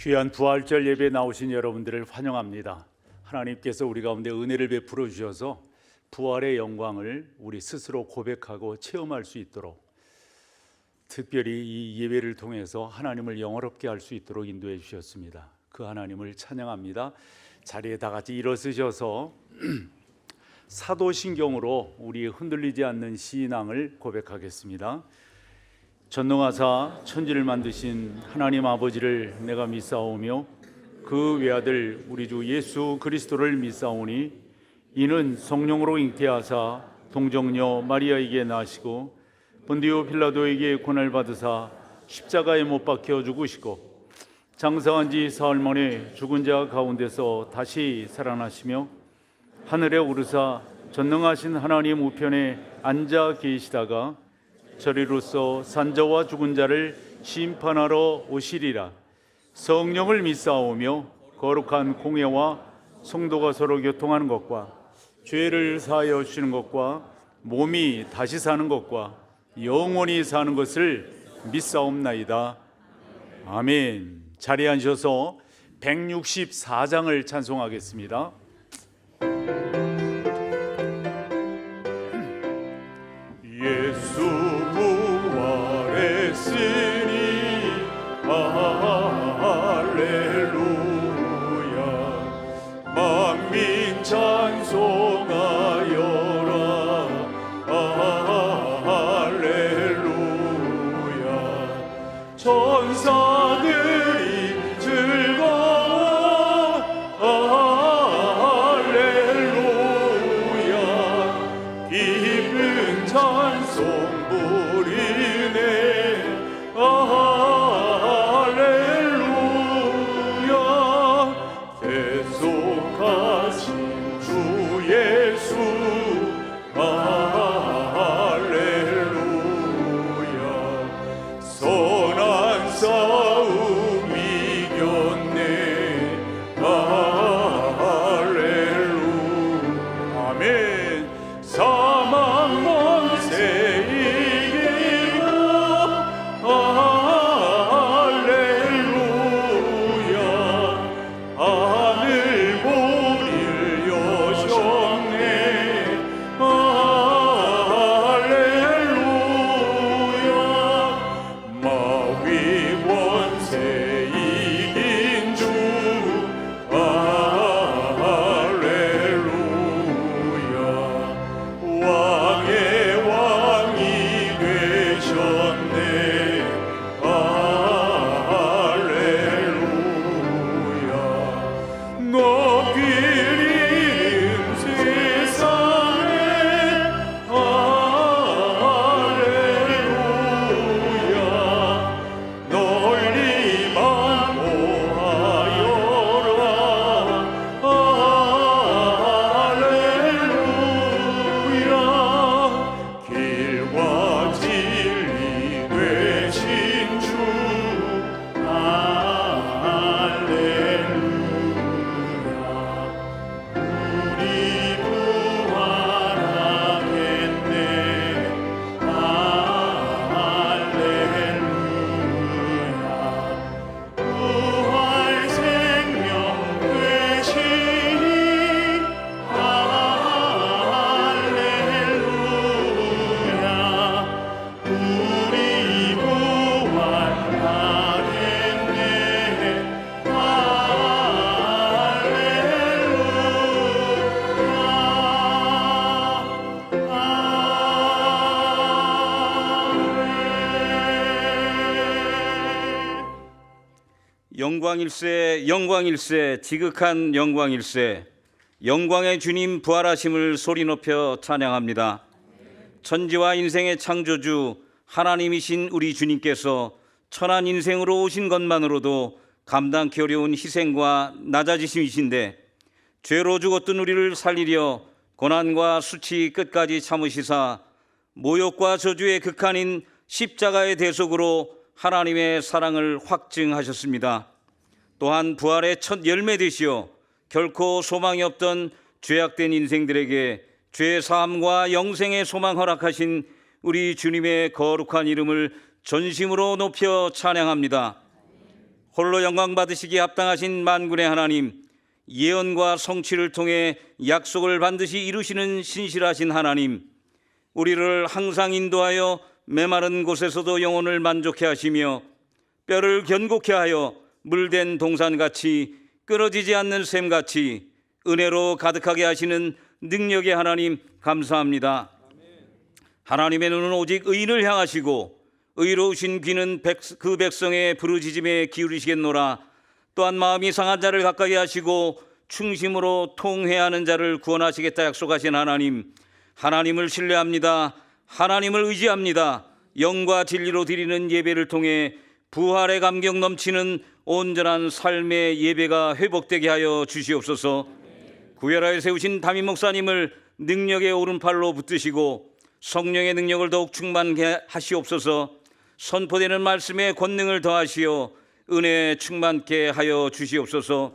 귀한 부활절 예배에 나오신 여러분들을 환영합니다. 하나님께서 우리 가운데 은혜를 베풀어 주셔서 부활의 영광을 우리 스스로 고백하고 체험할 수 있도록, 특별히 이 예배를 통해서 하나님을 영화롭게 할 수 있도록 인도해 주셨습니다. 그 하나님을 찬양합니다. 자리에 다 같이 일어서셔서 사도신경으로 우리 흔들리지 않는 신앙을 고백하겠습니다. 전능하사 천지를 만드신 하나님 아버지를 내가 믿사오며 그 외아들 우리 주 예수 그리스도를 믿사오니 이는 성령으로 잉태하사 동정녀 마리아에게 나시고 본디오 빌라도에게 고난을 받으사 십자가에 못 박혀 죽으시고 장사한 지 사흘 만에 죽은 자 가운데서 다시 살아나시며 하늘에 오르사 전능하신 하나님 우편에 앉아 계시다가 저리로서 산자와 죽은 자를 심판하러 오시리라. 성령을 믿사오며 거룩한 공예와 성도가 서로 교통하는 것과 죄를 사하여 주시는 것과 몸이 다시 사는 것과 영원히 사는 것을 믿사옵나이다. 아멘. 자리에 앉으셔서 164장을 찬송하겠습니다. 예수 부활했으니 할렐루야. 만민 찬송하여라. 할렐루야. 천사들이 즐거워. 할렐루야. 기쁜 찬송 부리네. 할렐루야. 계속하신 주 예수. 할렐루야. 선한 싸움 이겼네. 할렐루야. 아멘. 사망 권세 이기고. 할렐루야. 하늘 보리를 여셨네. 할렐루야. 마귀 권세 이긴 주. 할렐루야. 왕의 왕이 되셨네. 할렐루야. 높이 이른 세상에. 할렐루야. 널리 만보하여라. 할렐루야. 길과 진리 되신 주. 할렐루야. 우리 부활하겠네. 할렐루야. 부활 생명 되시니. 할렐루야. 우리 부활하겠네. 영광일세 영광일세 지극한 영광일세. 영광의 주님 부활하심을 소리 높여 찬양합니다. 천지와 인생의 창조주 하나님이신 우리 주님께서 천한 인생으로 오신 것만으로도 감당기 어려운 희생과 낮아지심이신데 죄로 죽었던 우리를 살리려 고난과 수치 끝까지 참으시사 모욕과 저주의 극한인 십자가의 대속으로 하나님의 사랑을 확증하셨습니다. 또한 부활의 첫 열매 되시어 결코 소망이 없던 죄악된 인생들에게 죄 사함과 영생의 소망 허락하신 우리 주님의 거룩한 이름을 전심으로 높여 찬양합니다. 홀로 영광 받으시기에 합당하신 만군의 하나님, 예언과 성취를 통해 약속을 반드시 이루시는 신실하신 하나님, 우리를 항상 인도하여 메마른 곳에서도 영혼을 만족해 하시며 뼈를 견고케 하여 물된 동산같이 끊어지지 않는 샘같이 은혜로 가득하게 하시는 능력의 하나님 감사합니다. 하나님의 눈은 오직 의인을 향하시고 의로우신 귀는 그 백성의 부르짖음에 기울이시겠노라. 또한 마음이 상한 자를 가까이 하시고 충심으로 통회하는 자를 구원하시겠다 약속하신 하나님, 하나님을 신뢰합니다. 하나님을 의지합니다. 영과 진리로 드리는 예배를 통해 부활의 감격 넘치는 온전한 삶의 예배가 회복되게 하여 주시옵소서. 구별하여 세우신 담임 목사님을 능력의 오른팔로 붙드시고 성령의 능력을 더욱 충만케 하시옵소서. 선포되는 말씀에 권능을 더하시어 은혜 충만케 하여 주시옵소서.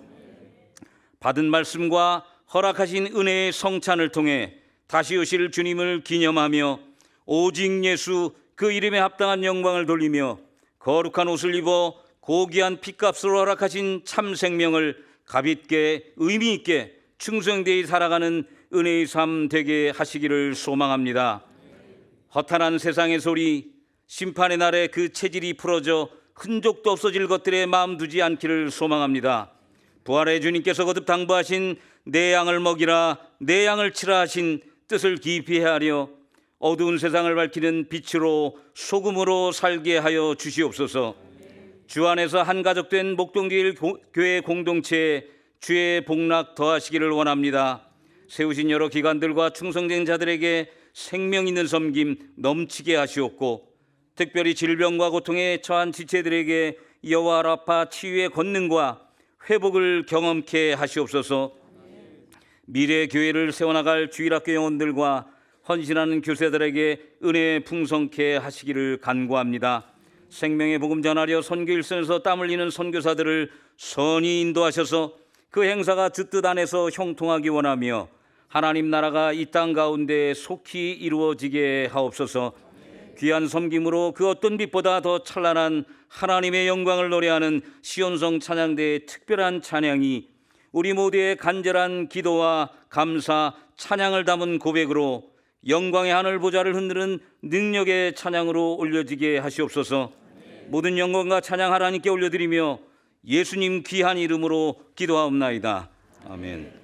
받은 말씀과 허락하신 은혜의 성찬을 통해 다시 오실 주님을 기념하며 오직 예수 그 이름에 합당한 영광을 돌리며 거룩한 옷을 입어 고귀한 핏값으로 허락하신 참 생명을 가볍게 의미 있게 충성되이 살아가는 은혜의 삶 되게 하시기를 소망합니다. 허탄한 세상의 소리, 심판의 날에 그 체질이 풀어져 흔적도 없어질 것들에 마음 두지 않기를 소망합니다. 부활의 주님께서 거듭 당부하신 내 양을 먹이라, 내 양을 치라 하신 뜻을 깊이 헤아려 어두운 세상을 밝히는 빛으로 소금으로 살게 하여 주시옵소서. 주 안에서 한 가족 된 목동교회 교회 공동체에 주의 복락 더하시기를 원합니다. 세우신 여러 기관들과 충성된 자들에게 생명 있는 섬김 넘치게 하시옵고, 특별히 질병과 고통에 처한 지체들에게 여호와 라파 치유의 권능과 회복을 경험케 하시옵소서. 미래 교회를 세워나갈 주일학교 영혼들과 헌신하는 교사들에게 은혜 풍성케 하시기를 간구합니다. 생명의 복음 전하려 선교 일선에서 땀 흘리는 선교사들을 선히 인도하셔서 그 행사가 주 뜻 안에서 형통하기 원하며 하나님 나라가 이 땅 가운데 속히 이루어지게 하옵소서. 귀한 섬김으로 그 어떤 빛보다 더 찬란한 하나님의 영광을 노래하는 시온성 찬양대의 특별한 찬양이 우리 모두의 간절한 기도와 감사, 찬양을 담은 고백으로 영광의 하늘 보좌를 흔드는 능력의 찬양으로 올려지게 하시옵소서. 모든 영광과 찬양 하나님께 올려드리며 예수님 귀한 이름으로 기도하옵나이다. 아멘.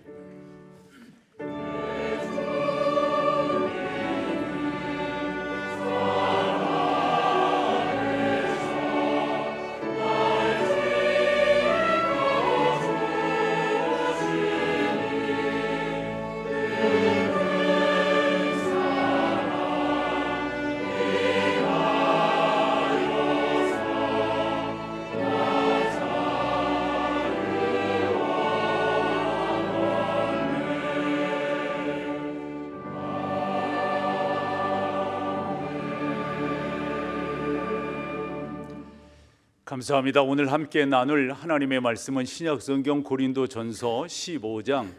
감사합니다. 오늘 함께 나눌 하나님의 말씀은 신약성경 고린도전서 15장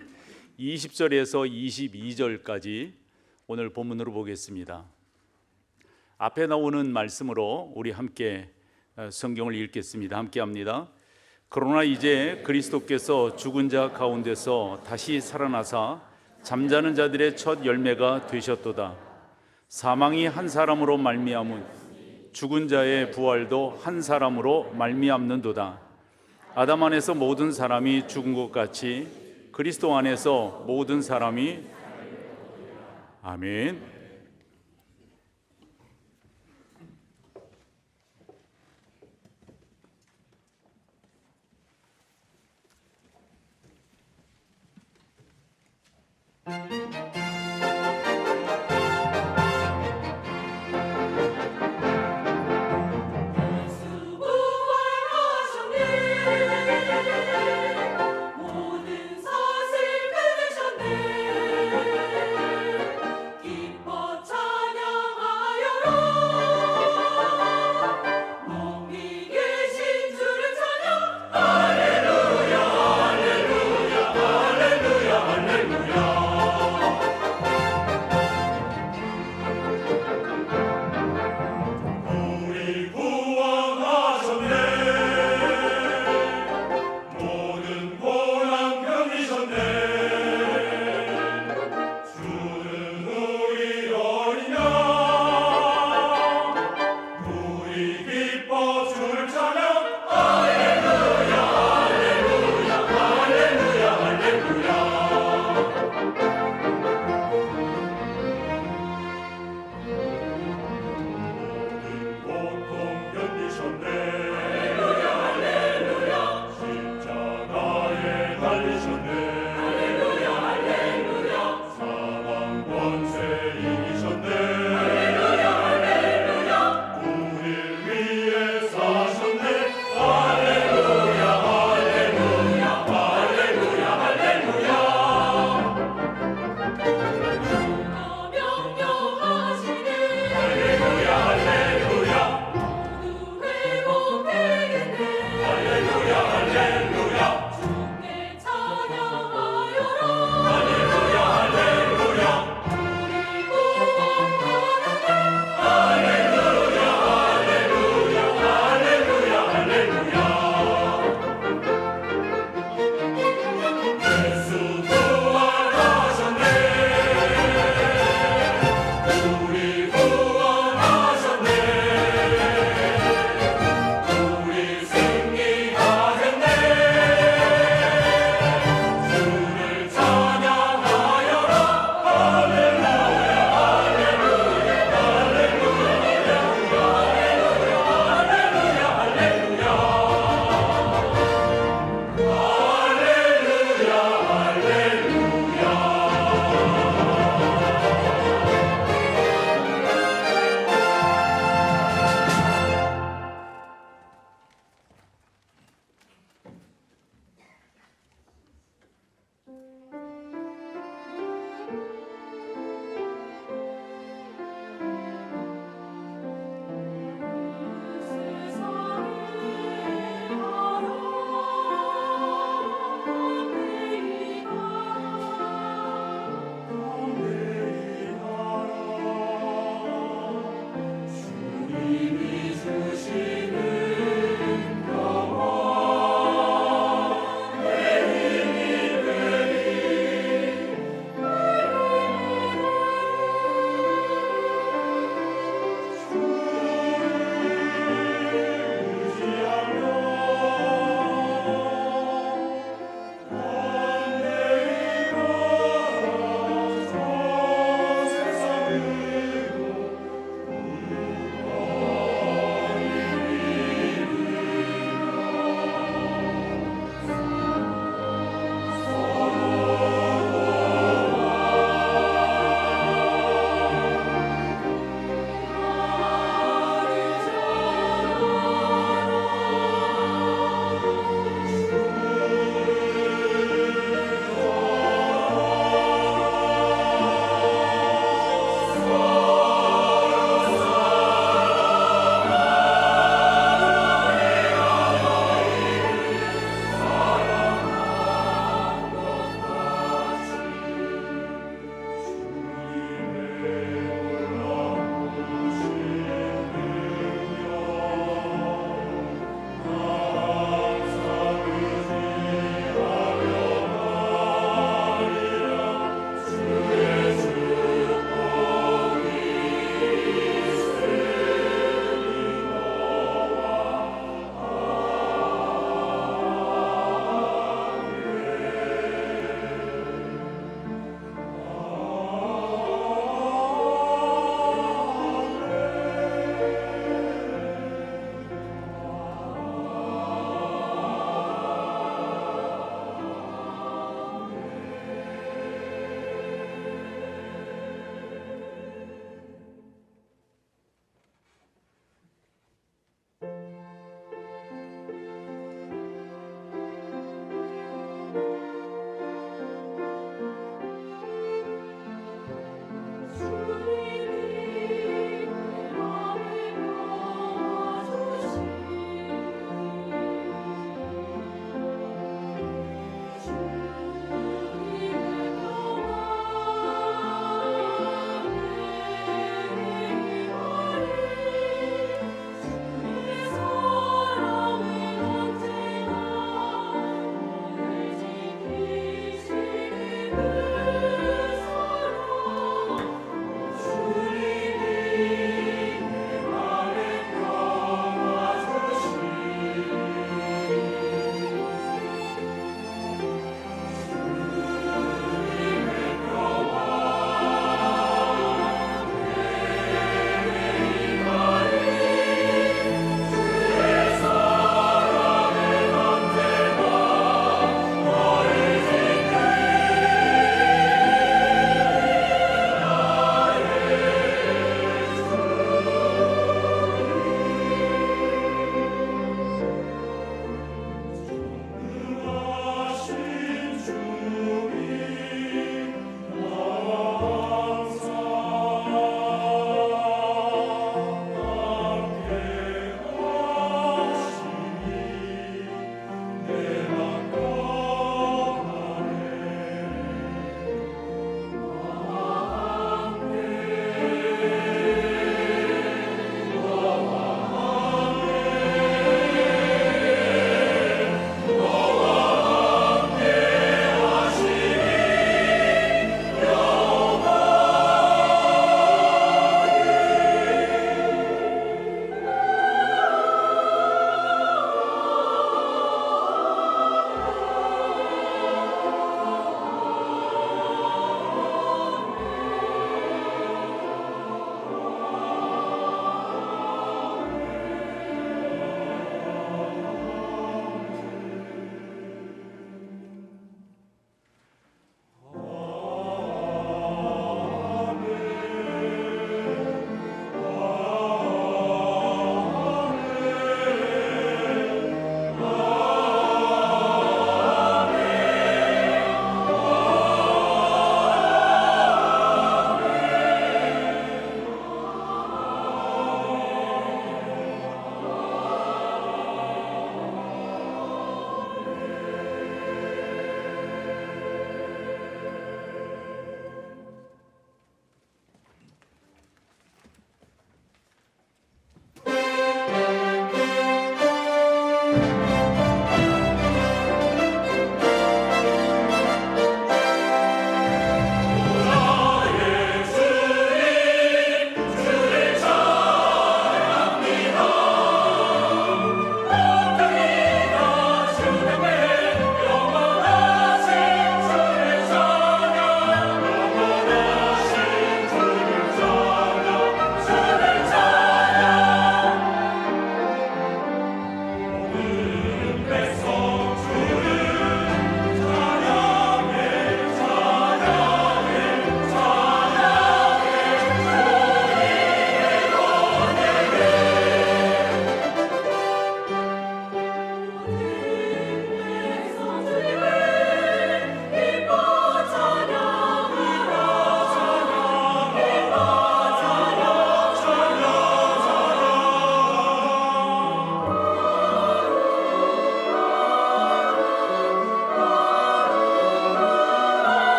20절에서 22절까지 오늘 본문으로 보겠습니다. 앞에 나오는 말씀으로 우리 함께 성경을 읽겠습니다. 함께 합니다. 그러나 이제 그리스도께서 죽은 자 가운데서 다시 살아나사 잠자는 자들의 첫 열매가 되셨도다. 사망이 한 사람으로 말미암은 죽은 자의 부활도 한 사람으로 말미암는도다. 아담 안에서 모든 사람이 죽은 것 같이 그리스도 안에서 모든 사람이 아멘. 기뻐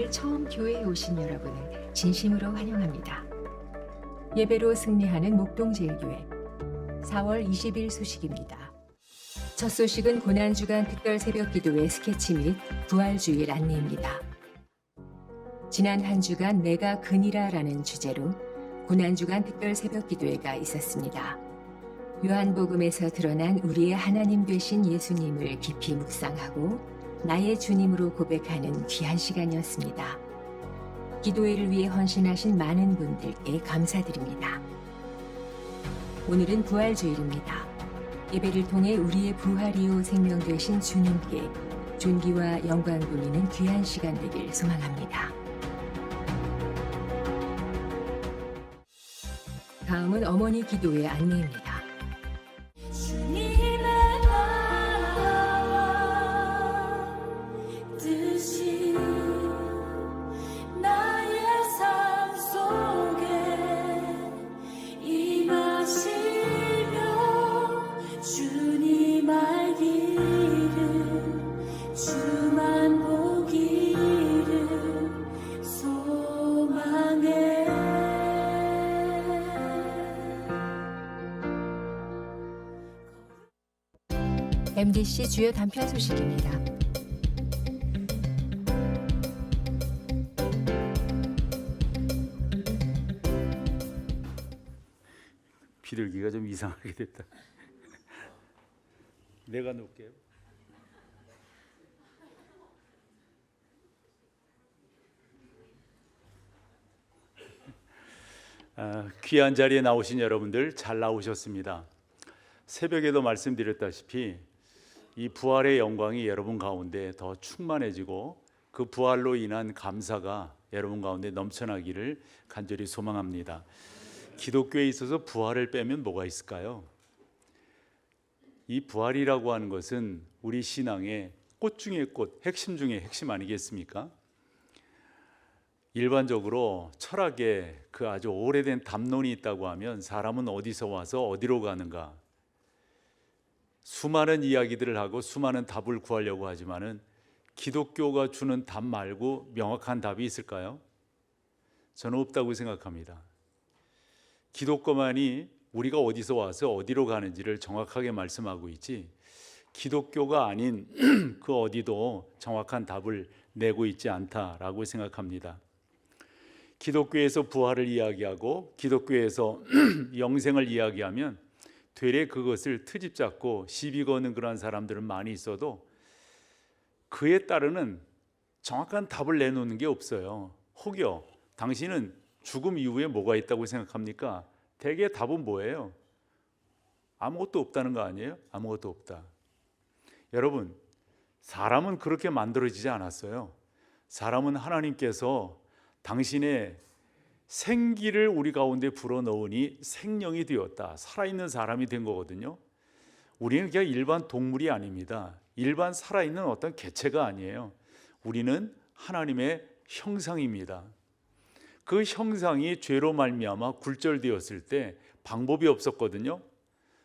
오늘 처음 교회에 오신 여러분을 진심으로 환영합니다. 예배로 승리하는 목동제일교회 4월 20일 소식입니다. 첫 소식은 고난주간 특별 새벽 기도회 스케치 및 부활주일 안내입니다. 지난 한 주간 내가 근이라라는 주제로 고난주간 특별 새벽 기도회가 있었습니다. 요한복음에서 드러난 우리의 하나님 되신 예수님을 깊이 묵상하고 나의 주님으로 고백하는 귀한 시간이었습니다. 기도회를 위해 헌신하신 많은 분들께 감사드립니다. 오늘은 부활주일입니다. 예배를 통해 우리의 부활이요 생명 되신 주님께 존귀와 영광 돌리는 귀한 시간 되길 소망합니다. 다음은 어머니 기도회 안내입니다. 주님의 나라와 뜻이 나의 삶 속에 임하시며 주님 알기를 주만 보기를 소망해. MBC 주요 단편 소식입니다. 비둘기가 좀 이상하게 됐다. 내가 놓을게요. 귀한 자리에 나오신 여러분들 잘 나오셨습니다. 새벽에도 말씀드렸다시피 이 부활의 영광이 여러분 가운데 더 충만해지고 그 부활로 인한 감사가 여러분 가운데 넘쳐나기를 간절히 소망합니다. 기독교에 있어서 부활을 빼면 뭐가 있을까요? 이 부활이라고 하는 것은 우리 신앙의 꽃 중의 꽃, 핵심 중의 핵심 아니겠습니까? 일반적으로 철학에 그 아주 오래된 담론이 있다고 하면 사람은 어디서 와서 어디로 가는가, 수많은 이야기들을 하고 수많은 답을 구하려고 하지만은 기독교가 주는 답 말고 명확한 답이 있을까요? 저는 없다고 생각합니다. 기독교만이 우리가 어디서 와서 어디로 가는지를 정확하게 말씀하고 있지, 기독교가 아닌 그 어디도 정확한 답을 내고 있지 않다라고 생각합니다. 기독교에서 부활을 이야기하고 기독교에서 영생을 이야기하면 되레 그것을 트집 잡고 시비 거는 그런 사람들은 많이 있어도 그에 따르는 정확한 답을 내놓는 게 없어요. 혹여 당신은 죽음 이후에 뭐가 있다고 생각합니까? 대개 답은 뭐예요? 아무것도 없다는 거 아니에요? 아무것도 없다. 여러분, 사람은 그렇게 만들어지지 않았어요. 사람은 하나님께서 당신의 생기를 우리 가운데 불어넣으니 생명이 되었다. 살아있는 사람이 된 거거든요. 우리는 그냥 일반 동물이 아닙니다. 일반 살아있는 어떤 개체가 아니에요. 우리는 하나님의 형상입니다. 그 형상이 죄로 말미암아 굴절되었을 때 방법이 없었거든요.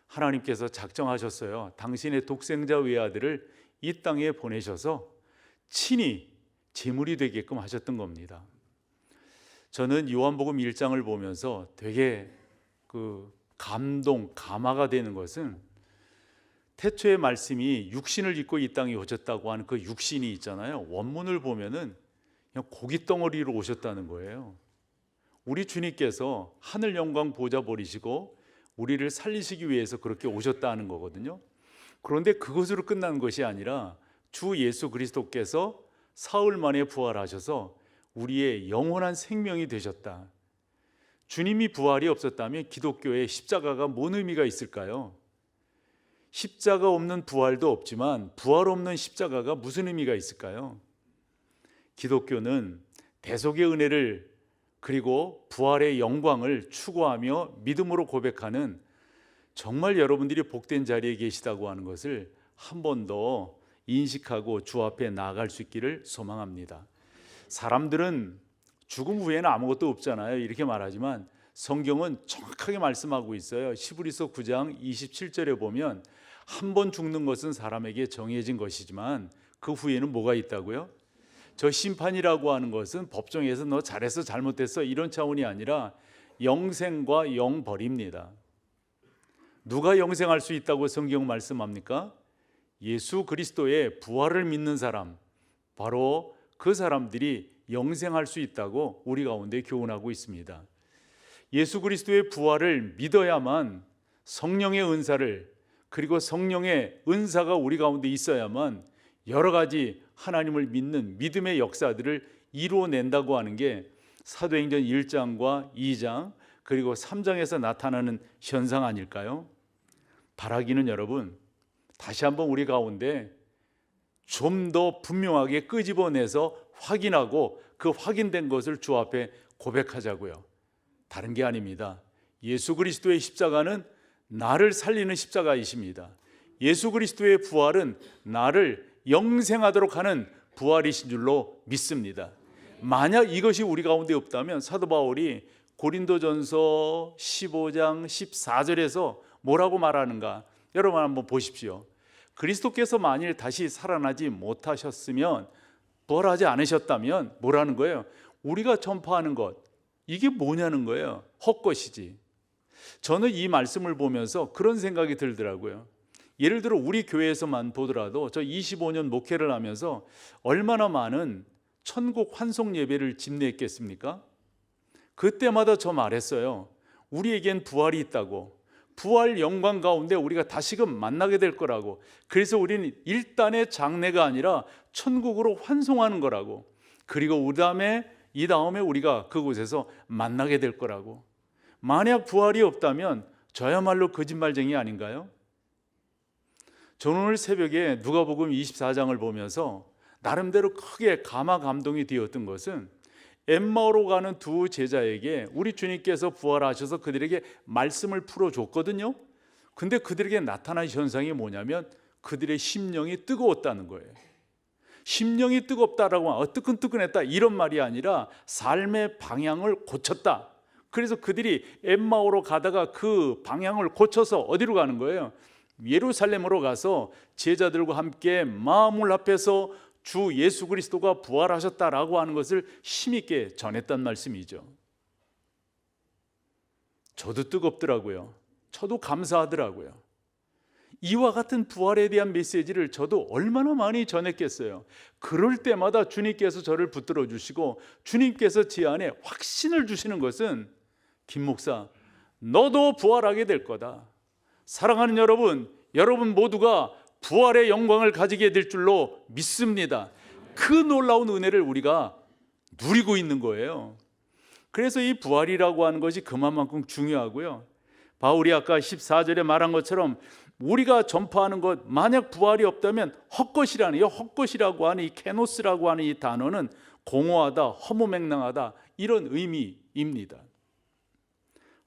하나님께서 작정하셨어요. 당신의 독생자 외아들을 이 땅에 보내셔서 친히 제물이 되게끔 하셨던 겁니다. 저는 요한복음 1장을 보면서 되게 감화가 되는 것은 태초의 말씀이 육신을 입고 이 땅에 오셨다고 하는 그 육신이 있잖아요. 원문을 보면은 그냥 고기 덩어리로 오셨다는 거예요. 우리 주님께서 하늘 영광 보좌 버리시고 우리를 살리시기 위해서 그렇게 오셨다는 거거든요. 그런데 그것으로 끝난 것이 아니라 주 예수 그리스도께서 사흘 만에 부활하셔서 우리의 영원한 생명이 되셨다. 주님이 부활이 없었다면 기독교에 십자가가 뭔 의미가 있을까요? 십자가 없는 부활도 없지만 부활 없는 십자가가 무슨 의미가 있을까요? 기독교는 대속의 은혜를 그리고 부활의 영광을 추구하며 믿음으로 고백하는 정말 여러분들이 복된 자리에 계시다고 하는 것을 한 번 더 인식하고 주 앞에 나아갈 수 있기를 소망합니다. 사람들은 죽음 후에는 아무것도 없잖아요. 이렇게 말하지만 성경은 정확하게 말씀하고 있어요. 히브리서 9장 27절에 보면 한 번 죽는 것은 사람에게 정해진 것이지만 그 후에는 뭐가 있다고요? 저 심판이라고 하는 것은 법정에서 너 잘했어 잘못했어 이런 차원이 아니라 영생과 영벌입니다. 누가 영생할 수 있다고 성경 말씀합니까? 예수 그리스도의 부활을 믿는 사람, 바로 그 사람들이 영생할 수 있다고 우리 가운데 교훈하고 있습니다. 예수 그리스도의 부활을 믿어야만 성령의 은사를, 그리고 성령의 은사가 우리 가운데 있어야만 여러 가지 하나님을 믿는 믿음의 역사들을 이루어낸다고 하는 게 사도행전 1장과 2장 그리고 3장에서 나타나는 현상 아닐까요? 바라기는 여러분, 다시 한번 우리 가운데 좀 더 분명하게 끄집어내서 확인하고 그 확인된 것을 주 앞에 고백하자고요. 다른 게 아닙니다. 예수 그리스도의 십자가는 나를 살리는 십자가이십니다. 예수 그리스도의 부활은 나를 영생하도록 하는 부활이신 줄로 믿습니다. 만약 이것이 우리 가운데 없다면 사도 바울이 고린도전서 15장 14절에서 뭐라고 말하는가? 여러분 한번 보십시오. 그리스도께서 만일 다시 살아나지 못하셨으면, 부활하지 않으셨다면 뭐라는 거예요? 우리가 전파하는 것, 이게 뭐냐는 거예요. 헛것이지. 저는 이 말씀을 보면서 그런 생각이 들더라고요. 예를 들어 우리 교회에서만 보더라도 저 25년 목회를 하면서 얼마나 많은 천국 환송 예배를 집례했겠습니까? 그때마다 저 말했어요. 우리에겐 부활이 있다고, 부활 영광 가운데 우리가 다시금 만나게 될 거라고. 그래서 우리는 일단의 장례가 아니라 천국으로 환송하는 거라고. 그리고 이 다음에 우리가 그곳에서 만나게 될 거라고. 만약 부활이 없다면 저야말로 거짓말쟁이 아닌가요? 저는 오늘 새벽에 누가복음 24장을 보면서 나름대로 크게 감동이 되었던 것은 엠마오로 가는 두 제자에게 우리 주님께서 부활하셔서 그들에게 말씀을 풀어줬거든요. 근데 그들에게 나타난 현상이 뭐냐면 그들의 심령이 뜨거웠다는 거예요. 심령이 뜨겁다라고 하면 뜨끈뜨끈했다 이런 말이 아니라 삶의 방향을 고쳤다. 그래서 그들이 엠마오로 가다가 그 방향을 고쳐서 어디로 가는 거예요? 예루살렘으로 가서 제자들과 함께 마음을 합해서 주 예수 그리스도가 부활하셨다라고 하는 것을 힘있게 전했단 말씀이죠. 저도 뜨겁더라고요. 저도 감사하더라고요. 이와 같은 부활에 대한 메시지를 저도 얼마나 많이 전했겠어요. 그럴 때마다 주님께서 저를 붙들어 주시고 주님께서 제 안에 확신을 주시는 것은, 김 목사, 너도 부활하게 될 거다. 사랑하는 여러분 모두가 부활의 영광을 가지게 될 줄로 믿습니다. 그 놀라운 은혜를 우리가 누리고 있는 거예요. 그래서 이 부활이라고 하는 것이 그만큼 중요하고요. 바울이 아까 14절에 말한 것처럼 우리가 전파하는 것, 만약 부활이 없다면 헛것이라는, 이 헛것이라고 하는 이 케노스라고 하는 이 단어는 공허하다, 허무맹랑하다 이런 의미입니다.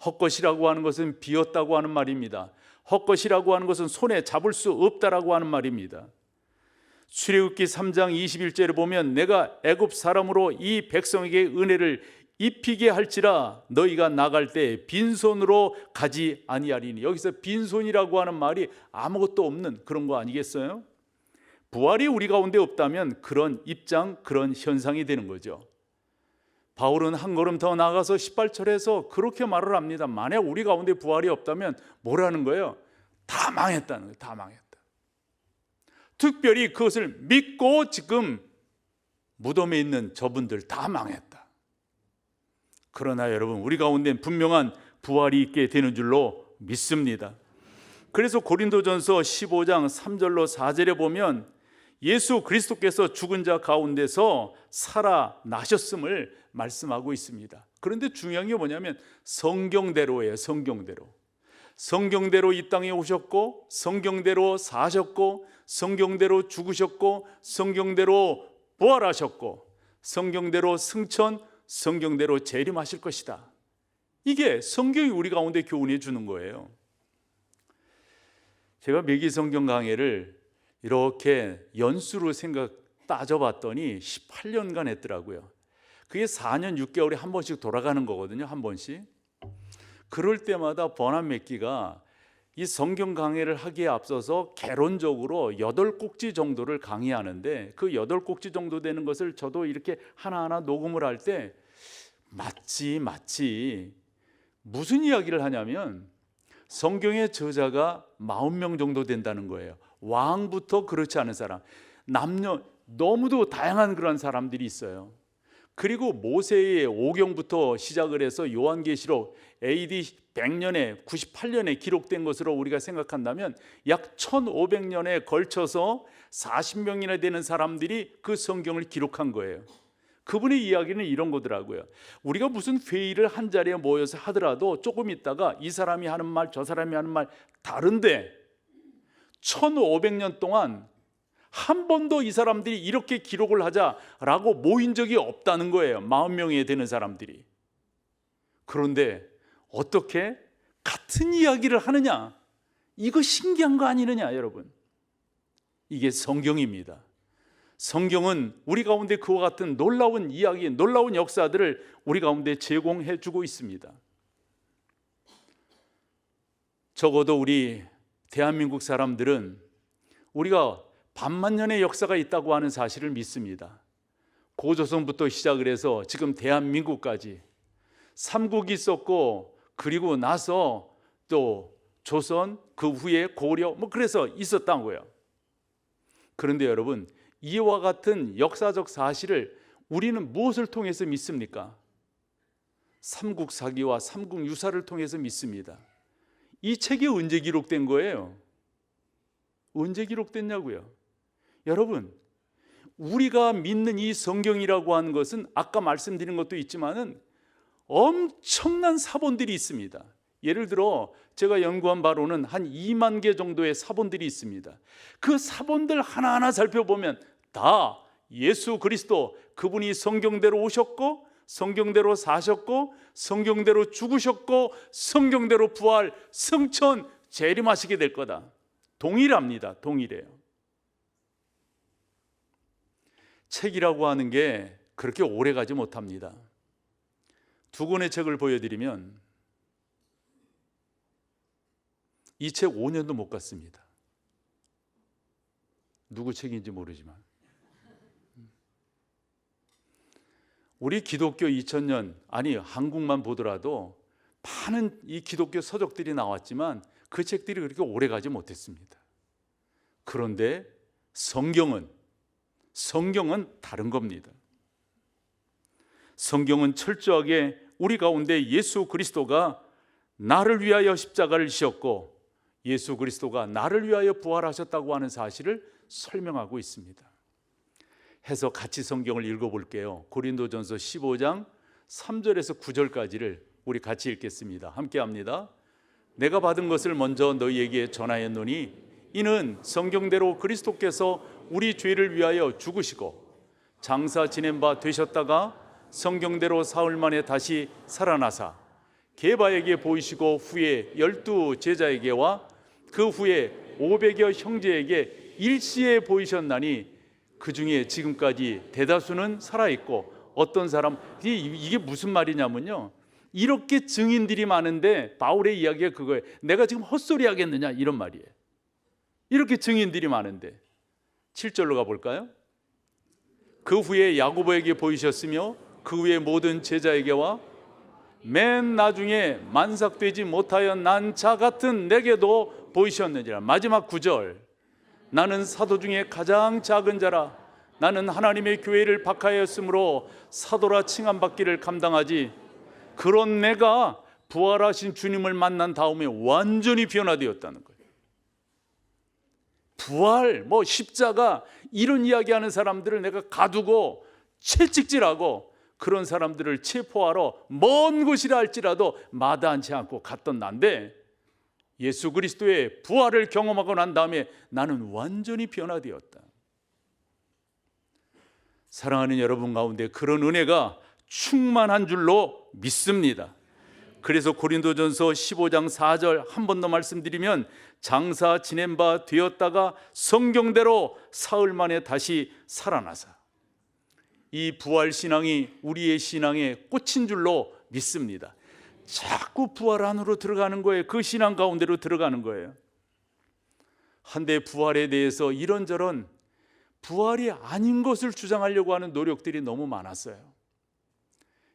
헛것이라고 하는 것은 비었다고 하는 말입니다. 헛것이라고 하는 것은 손에 잡을 수 없다라고 하는 말입니다. 출애굽기 3장 21절에 보면 내가 애굽 사람으로 이 백성에게 은혜를 입히게 할지라 너희가 나갈 때 빈손으로 가지 아니하리니. 여기서 빈손이라고 하는 말이 아무것도 없는 그런 거 아니겠어요? 부활이 우리 가운데 없다면 그런 입장, 그런 현상이 되는 거죠. 바울은 한 걸음 더 나아가서 18절에서 그렇게 말을 합니다. 만약 우리 가운데 부활이 없다면 뭐라는 거예요? 다 망했다는 거예요. 다 망했다. 특별히 그것을 믿고 지금 무덤에 있는 저분들 다 망했다. 그러나 여러분, 우리 가운데 분명한 부활이 있게 되는 줄로 믿습니다. 그래서 고린도전서 15장 3절로 4절에 보면 예수 그리스도께서 죽은 자 가운데서 살아나셨음을 말씀하고 있습니다. 그런데 중요한 게 뭐냐면 성경대로예요. 성경대로 이 땅에 오셨고, 성경대로 사셨고, 성경대로 죽으셨고, 성경대로 부활하셨고, 성경대로 승천, 성경대로 재림하실 것이다. 이게 성경이 우리 가운데 교훈해 주는 거예요. 제가 매기성경 강해를 이렇게 연수로 따져봤더니 18년간 했더라고요. 그게 4년 6개월에 한 번씩 돌아가는 거거든요. 한 번씩. 그럴 때마다 버난 맥기가 이 성경 강의를 하기에 앞서서 개론적으로 8꼭지 정도를 강의하는데 그 8꼭지 정도 되는 것을 저도 이렇게 하나하나 녹음을 할 때 마치 무슨 이야기를 하냐면 성경의 저자가 40명 정도 된다는 거예요. 왕부터 그렇지 않은 사람, 남녀 너무도 다양한 그런 사람들이 있어요. 그리고 모세의 오경부터 시작을 해서 요한계시록 AD 100년에 98년에 기록된 것으로 우리가 생각한다면 약 1500년에 걸쳐서 40명이나 되는 사람들이 그 성경을 기록한 거예요. 그분의 이야기는 이런 거더라고요. 우리가 무슨 회의를 한 자리에 모여서 하더라도 조금 있다가 이 사람이 하는 말 저 사람이 하는 말 다른데 1500년 동안 한 번도 이 사람들이 이렇게 기록을 하자라고 모인 적이 없다는 거예요. 40명이 되는 사람들이. 그런데 어떻게 같은 이야기를 하느냐? 이거 신기한 거 아니느냐, 여러분? 이게 성경입니다. 성경은 우리 가운데 그와 같은 놀라운 이야기, 놀라운 역사들을 우리 가운데 제공해 주고 있습니다. 적어도 우리 대한민국 사람들은 우리가 반만년의 역사가 있다고 하는 사실을 믿습니다. 고조선부터 시작을 해서 지금 대한민국까지 삼국이 있었고, 그리고 나서 또 조선, 그 후에 고려, 그래서 있었다고요. 그런데 여러분, 이와 같은 역사적 사실을 우리는 무엇을 통해서 믿습니까? 삼국사기와 삼국유사를 통해서 믿습니다. 이 책이 언제 기록된 거예요? 언제 기록됐냐고요? 여러분, 우리가 믿는 이 성경이라고 하는 것은 아까 말씀드린 것도 있지만은 엄청난 사본들이 있습니다. 예를 들어 제가 연구한 바로는 한 2만 개 정도의 사본들이 있습니다. 그 사본들 하나하나 살펴보면 다 예수 그리스도, 그분이 성경대로 오셨고, 성경대로 사셨고, 성경대로 죽으셨고, 성경대로 부활, 승천, 재림하시게 될 거다. 동일합니다. 동일해요. 책이라고 하는 게 그렇게 오래 가지 못합니다. 두 권의 책을 보여드리면 이 책 5년도 못 갔습니다. 누구 책인지 모르지만 우리 기독교 2000년, 아니 한국만 보더라도 많은 이 기독교 서적들이 나왔지만 그 책들이 그렇게 오래 가지 못했습니다. 그런데 성경은 다른 겁니다. 성경은 철저하게 우리 가운데 예수 그리스도가 나를 위하여 십자가를 지셨고 예수 그리스도가 나를 위하여 부활하셨다고 하는 사실을 설명하고 있습니다. 해서 같이 성경을 읽어볼게요. 고린도전서 15장 3절에서 9절까지를 우리 같이 읽겠습니다. 함께 합니다. 내가 받은 것을 먼저 너희에게 전하였노니 이는 성경대로 그리스도께서 우리 죄를 위하여 죽으시고 장사 지낸 바 되셨다가 성경대로 사흘 만에 다시 살아나사 게바에게 보이시고 후에 12 제자에게와 그 후에 500여 형제에게 일시에 보이셨나니 그 중에 지금까지 대다수는 살아있고 어떤 사람, 이게 무슨 말이냐면요, 이렇게 증인들이 많은데 바울의 이야기가 그거예요. 내가 지금 헛소리 하겠느냐 이런 말이에요. 이렇게 증인들이 많은데 7절로 가볼까요? 그 후에 야고보에게 보이셨으며 그 후에 모든 제자에게와 맨 나중에 만삭되지 못하여 난 자 같은 내게도 보이셨느니라. 마지막 9절, 나는 사도 중에 가장 작은 자라. 나는 하나님의 교회를 박하였으므로 사도라 칭함받기를 감당하지. 그런 내가 부활하신 주님을 만난 다음에 완전히 변화되었다는 거예요. 부활, 십자가 이런 이야기하는 사람들을 내가 가두고 채찍질하고 그런 사람들을 체포하러 먼 곳이라 할지라도 마다하지 않고 갔던 난데 예수 그리스도의 부활을 경험하고 난 다음에 나는 완전히 변화되었다. 사랑하는 여러분 가운데 그런 은혜가 충만한 줄로 믿습니다. 그래서 고린도전서 15장 4절 한 번 더 말씀드리면 장사 지낸 바 되었다가 성경대로 사흘 만에 다시 살아나사, 이 부활 신앙이 우리의 신앙의 꽃인 줄로 믿습니다. 자꾸 부활 안으로 들어가는 거예요. 그 신앙 가운데로 들어가는 거예요. 한데 부활에 대해서 이런저런 부활이 아닌 것을 주장하려고 하는 노력들이 너무 많았어요.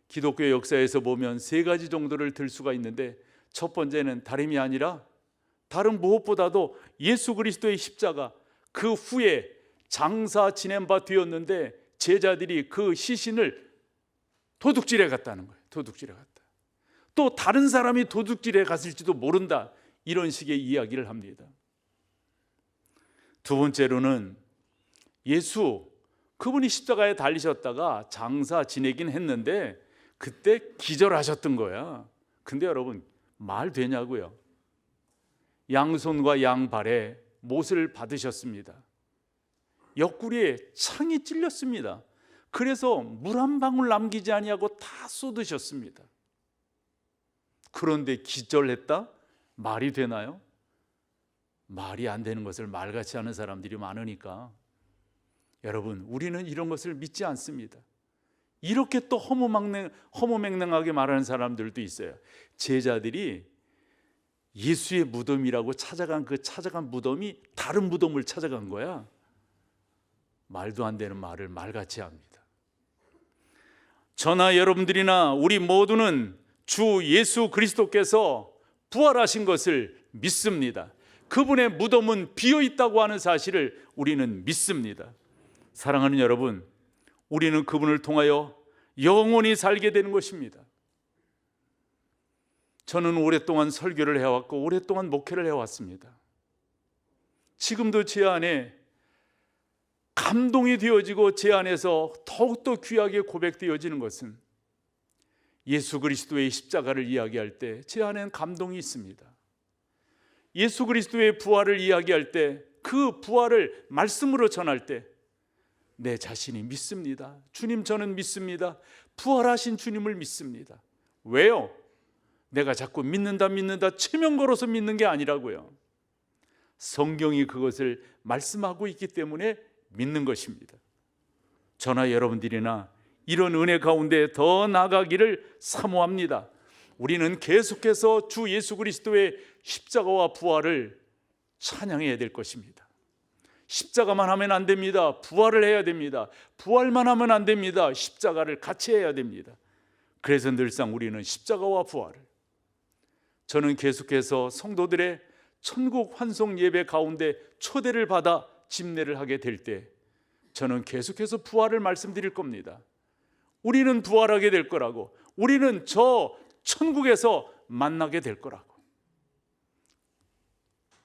기독교 역사에서 보면 세 가지 정도를 들 수가 있는데, 첫 번째는 다름이 아니라 다른 무엇보다도 예수 그리스도의 십자가, 그 후에 장사 지낸 바 되었는데 제자들이 그 시신을 도둑질해 갔다는 거예요. 도둑질해 갔다. 또 다른 사람이 도둑질해 갔을지도 모른다, 이런 식의 이야기를 합니다. 두 번째로는 예수, 그분이 십자가에 달리셨다가 장사 지내긴 했는데 그때 기절하셨던 거야. 근데 여러분, 말 되냐고요? 양손과 양발에 못을 받으셨습니다. 옆구리에 창이 찔렸습니다. 그래서 물 한 방울 남기지 아니하고 다 쏟으셨습니다. 그런데 기절했다? 말이 되나요? 말이 안 되는 것을 말같이 하는 사람들이 많으니까 여러분, 우리는 이런 것을 믿지 않습니다. 이렇게 또 허무맹랑하게 말하는 사람들도 있어요. 제자들이 예수의 무덤이라고 찾아간 무덤이 다른 무덤을 찾아간 거야. 말도 안 되는 말을 말같이 합니다. 저나 여러분들이나 우리 모두는 주 예수 그리스도께서 부활하신 것을 믿습니다. 그분의 무덤은 비어 있다고 하는 사실을 우리는 믿습니다. 사랑하는 여러분, 우리는 그분을 통하여 영원히 살게 되는 것입니다. 저는 오랫동안 설교를 해왔고 오랫동안 목회를 해왔습니다. 지금도 제 안에 감동이 되어지고 제 안에서 더욱더 귀하게 고백되어지는 것은 예수 그리스도의 십자가를 이야기할 때 제 안에는 감동이 있습니다. 예수 그리스도의 부활을 이야기할 때, 그 부활을 말씀으로 전할 때 내 자신이 믿습니다. 주님, 저는 믿습니다. 부활하신 주님을 믿습니다. 왜요? 내가 자꾸 믿는다 체면 걸어서 믿는 게 아니라고요. 성경이 그것을 말씀하고 있기 때문에 믿는 것입니다. 저나 여러분들이나 이런 은혜 가운데 더 나아가기를 사모합니다. 우리는 계속해서 주 예수 그리스도의 십자가와 부활을 찬양해야 될 것입니다. 십자가만 하면 안 됩니다. 부활을 해야 됩니다. 부활만 하면 안 됩니다. 십자가를 같이 해야 됩니다. 그래서 늘상 우리는 십자가와 부활을, 저는 계속해서 성도들의 천국 환송 예배 가운데 초대를 받아 집례를 하게 될 때 저는 계속해서 부활을 말씀드릴 겁니다. 우리는 부활하게 될 거라고, 우리는 저 천국에서 만나게 될 거라고.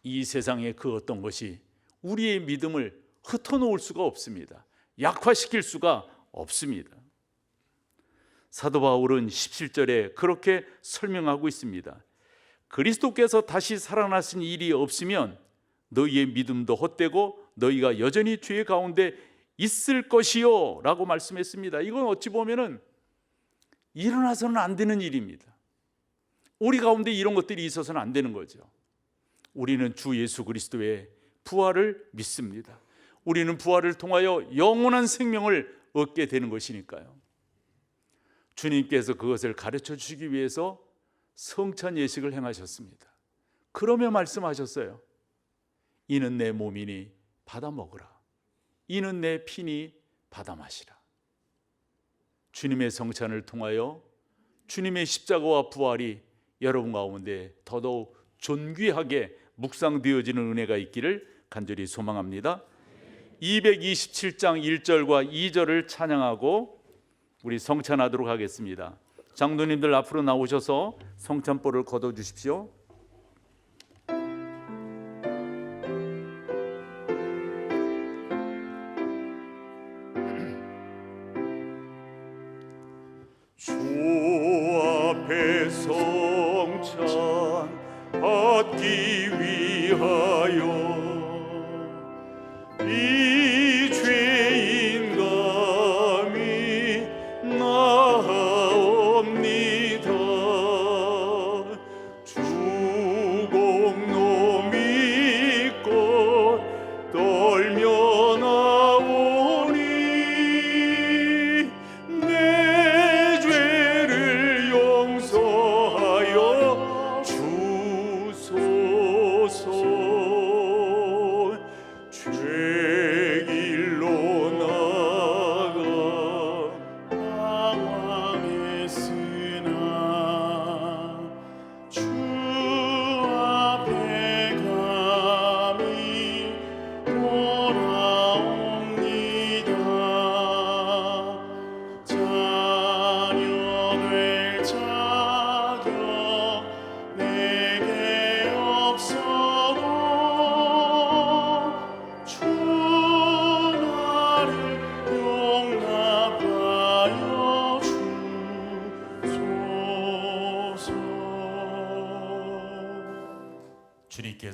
이 세상의 그 어떤 것이 우리의 믿음을 흩어놓을 수가 없습니다. 약화시킬 수가 없습니다. 사도 바울은 17절에 그렇게 설명하고 있습니다. 그리스도께서 다시 살아나신 일이 없으면 너희의 믿음도 헛되고 너희가 여전히 죄 가운데 있을 것이요 라고 말씀했습니다. 이건 어찌 보면은 일어나서는 안 되는 일입니다. 우리 가운데 이런 것들이 있어서는 안 되는 거죠. 우리는 주 예수 그리스도의 부활을 믿습니다. 우리는 부활을 통하여 영원한 생명을 얻게 되는 것이니까요. 주님께서 그것을 가르쳐 주시기 위해서 성찬 예식을 행하셨습니다. 그러며 말씀하셨어요. 이는 내 몸이니 받아 먹으라. 이는 내 피니 받아 마시라. 주님의 성찬을 통하여 주님의 십자가와 부활이 여러분 가운데 더더욱 존귀하게 묵상되어지는 은혜가 있기를 간절히 소망합니다. 227장 1절과 2절을 찬양하고 우리 성찬하도록 하겠습니다. 장로님들 앞으로 나오셔서 성찬볼을 걷어주십시오. 주 앞에 성찬 받기 위하여 이 죄인 감히 나옵니다. 주 공로 믿고 떨며 나오니 내 죄를 용서하여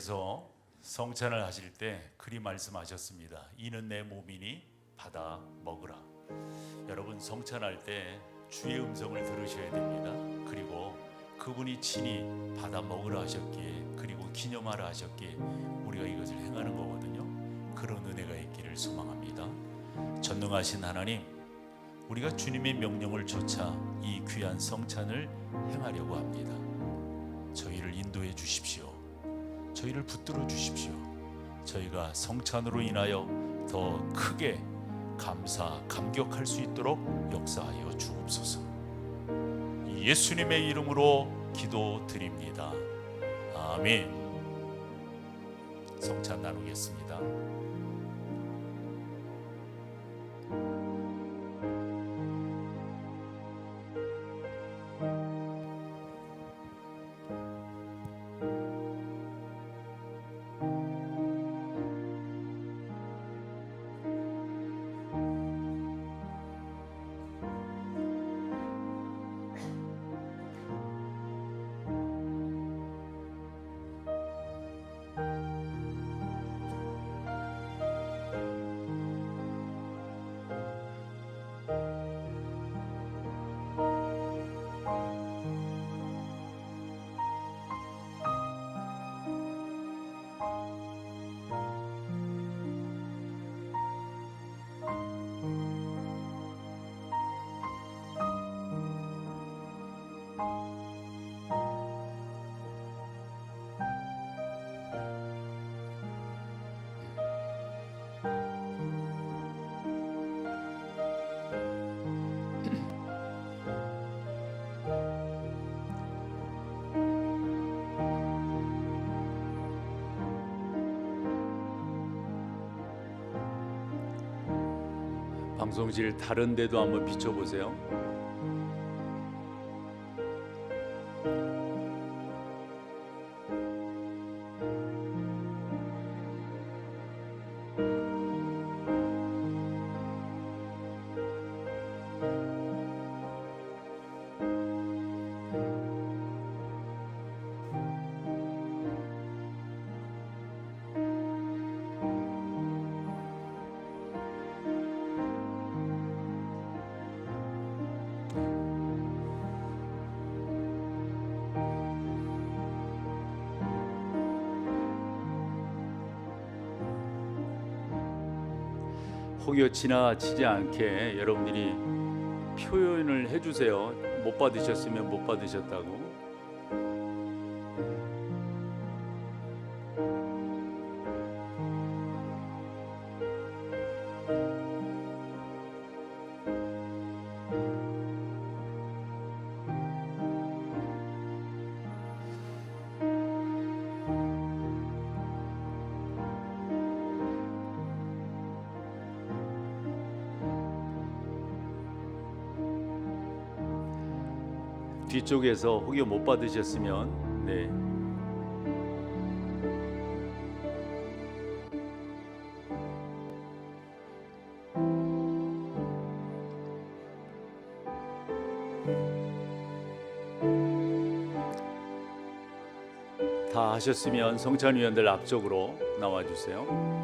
예수님께서 성찬을 하실 때 그리 말씀하셨습니다. 이는 내 몸이니 받아 먹으라. 여러분, 성찬할 때 주의 음성을 들으셔야 됩니다. 그리고 그분이 친히 받아 먹으라 하셨기에, 그리고 기념하라 하셨기에 우리가 이것을 행하는 거거든요. 그런 은혜가 있기를 소망합니다. 전능하신 하나님, 우리가 주님의 명령을 쫓아 이 귀한 성찬을 행하려고 합니다. 저희를 인도해 주십시오. 저희를 붙들어 주십시오. 저희가 성찬으로 인하여 더 크게 감격할 수 있도록 역사하여 주옵소서. 예수님의 이름으로 기도드립니다. 아멘. 성찬 나누겠습니다. 방송실 다른 데도 한번 비춰보세요. 혹여 지나치지 않게 여러분들이 표현을 해주세요. 못 받으셨으면 못 받으셨다고. 뒤쪽에서 혹여 못 받으셨으면 네. 다 하셨으면 성찬위원들 앞쪽으로 나와 주세요.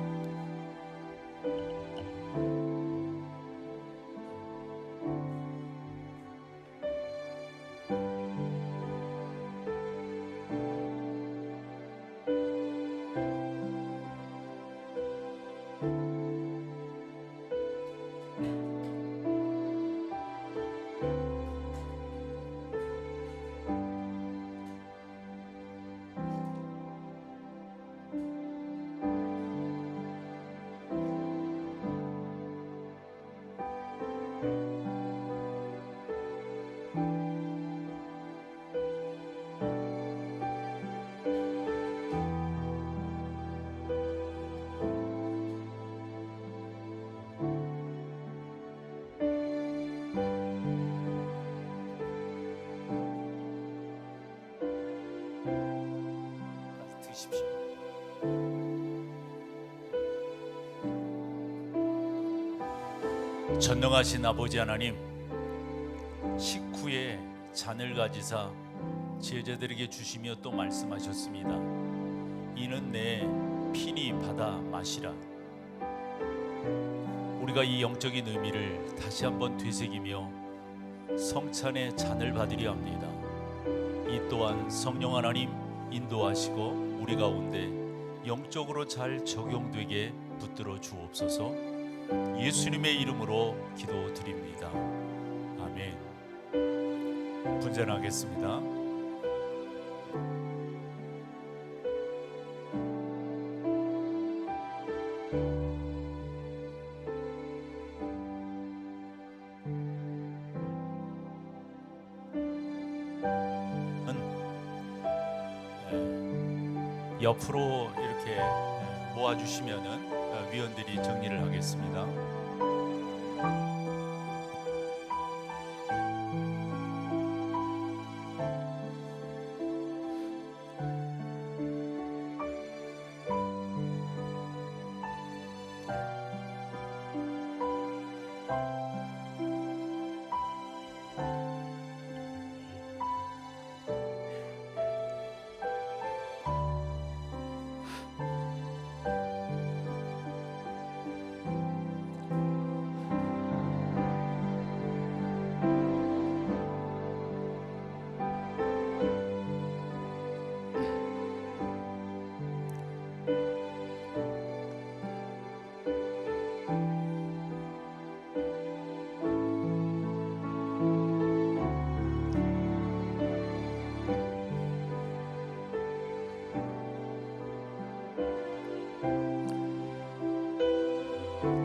드십시오. 전능하신 아버지 하나님, 식후에 잔을 가지사 제자들에게 주시며 또 말씀하셨습니다. 이는 내 피니 받아 마시라. 우리가 이 영적인 의미를 다시 한번 되새기며 성찬의 잔을 받으려 합니다. 이 또한 성령 하나님 인도하시고 우리 가운데 영적으로 잘 적용되게 붙들어 주옵소서. 예수님의 이름으로 기도드립니다. 아멘. 분전하겠습니다. 옆으로 이렇게 모아주시면은 위원들이 정리를 하겠습니다.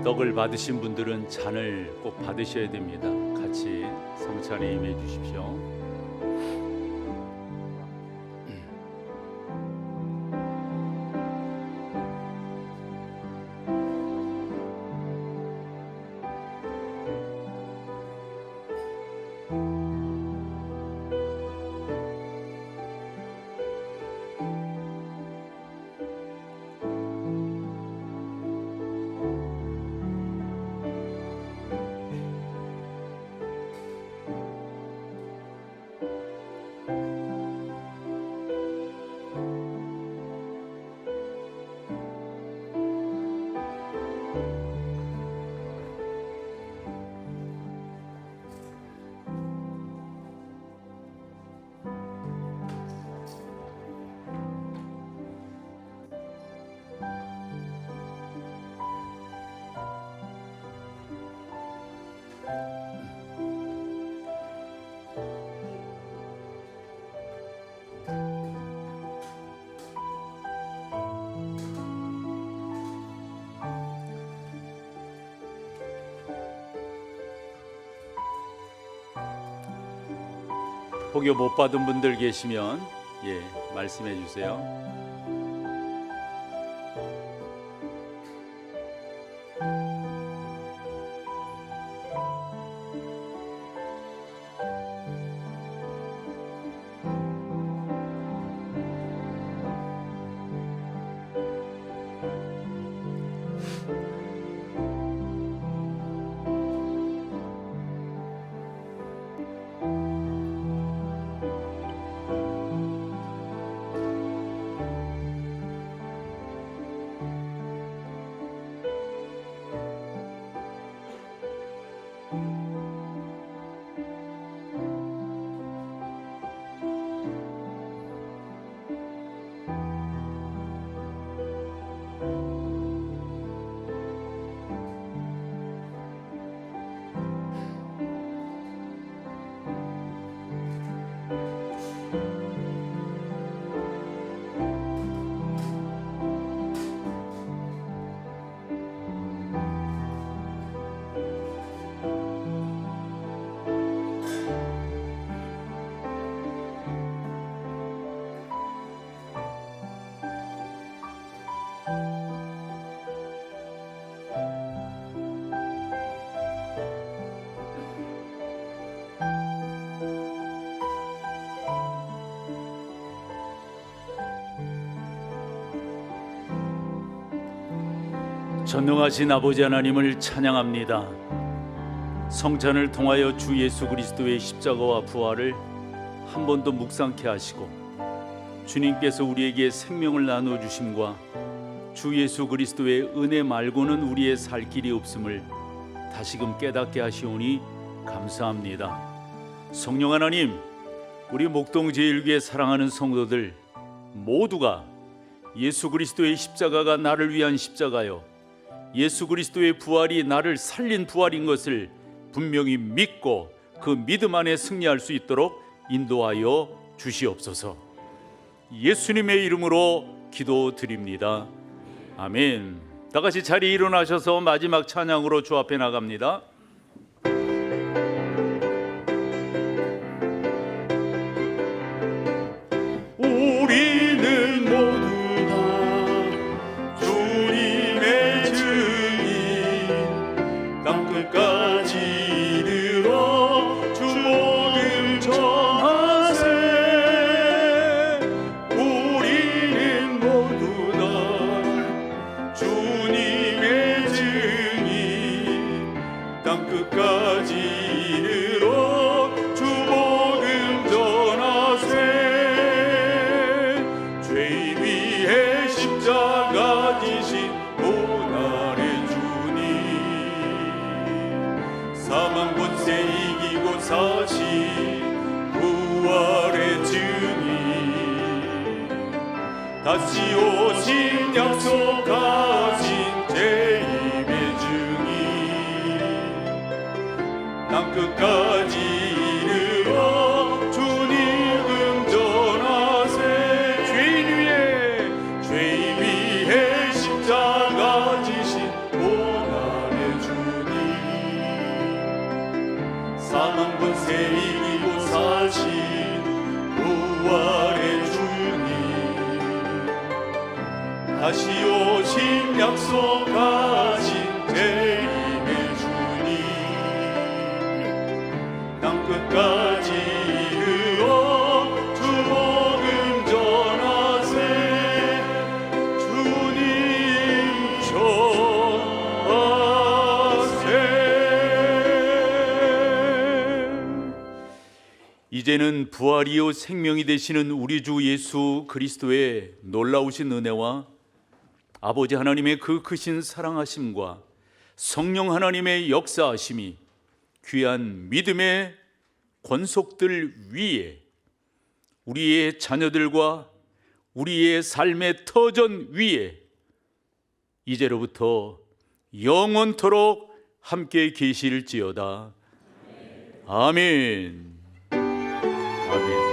떡을 받으신 분들은 잔을 꼭 받으셔야 됩니다. 같이 성찬에 임해 주십시오. 포교 못 받은 분들 계시면 말씀해 주세요. 전능하신 아버지 하나님을 찬양합니다. 성찬을 통하여 주 예수 그리스도의 십자가와 부활을 한 번 더 묵상케 하시고 주님께서 우리에게 생명을 나누어 주심과 주 예수 그리스도의 은혜 말고는 우리의 살 길이 없음을 다시금 깨닫게 하시오니 감사합니다. 성령 하나님, 우리 목동제일교회 사랑하는 성도들 모두가 예수 그리스도의 십자가가 나를 위한 십자가요, 예수 그리스도의 부활이 나를 살린 부활인 것을 분명히 믿고 그 믿음 안에 승리할 수 있도록 인도하여 주시옵소서. 예수님의 이름으로 기도드립니다. 아멘. 다 같이 자리에 일어나셔서 마지막 찬양으로 주 앞에 나갑니다. 우리는 모두 다 주님의 증인, 땅끝까지 이르러 주 복음 전하세. 우리는 모두 다 주님의 증인, 땅끝까지 이르러 주 복음 전하세. 죄인 위에 십자가 지신 고난의 주님, 사망 권세 이기고 사신 부활의 증인, 다시 오신 약속하신 제2의 증인, 땅끝까지 이르러 주님 전하세. 죄인 위에 십자가 지신 고난의 주님, 사망 권세 이기고 사신 부활의 주님, 다시 오신 약속하신 제2의 주님, 땅끝까지 이르러 주 복음 전하세. 주님 전하세. 이제는 부활이요 생명이 되시는 우리 주 예수 그리스도의 놀라우신 은혜와 아버지 하나님의 그 크신 사랑하심과 성령 하나님의 역사하심이 귀한 믿음의 권속들 위에, 우리의 자녀들과 우리의 삶의 터전 위에 이제로부터 영원토록 함께 계실지어다. 아멘. 아멘.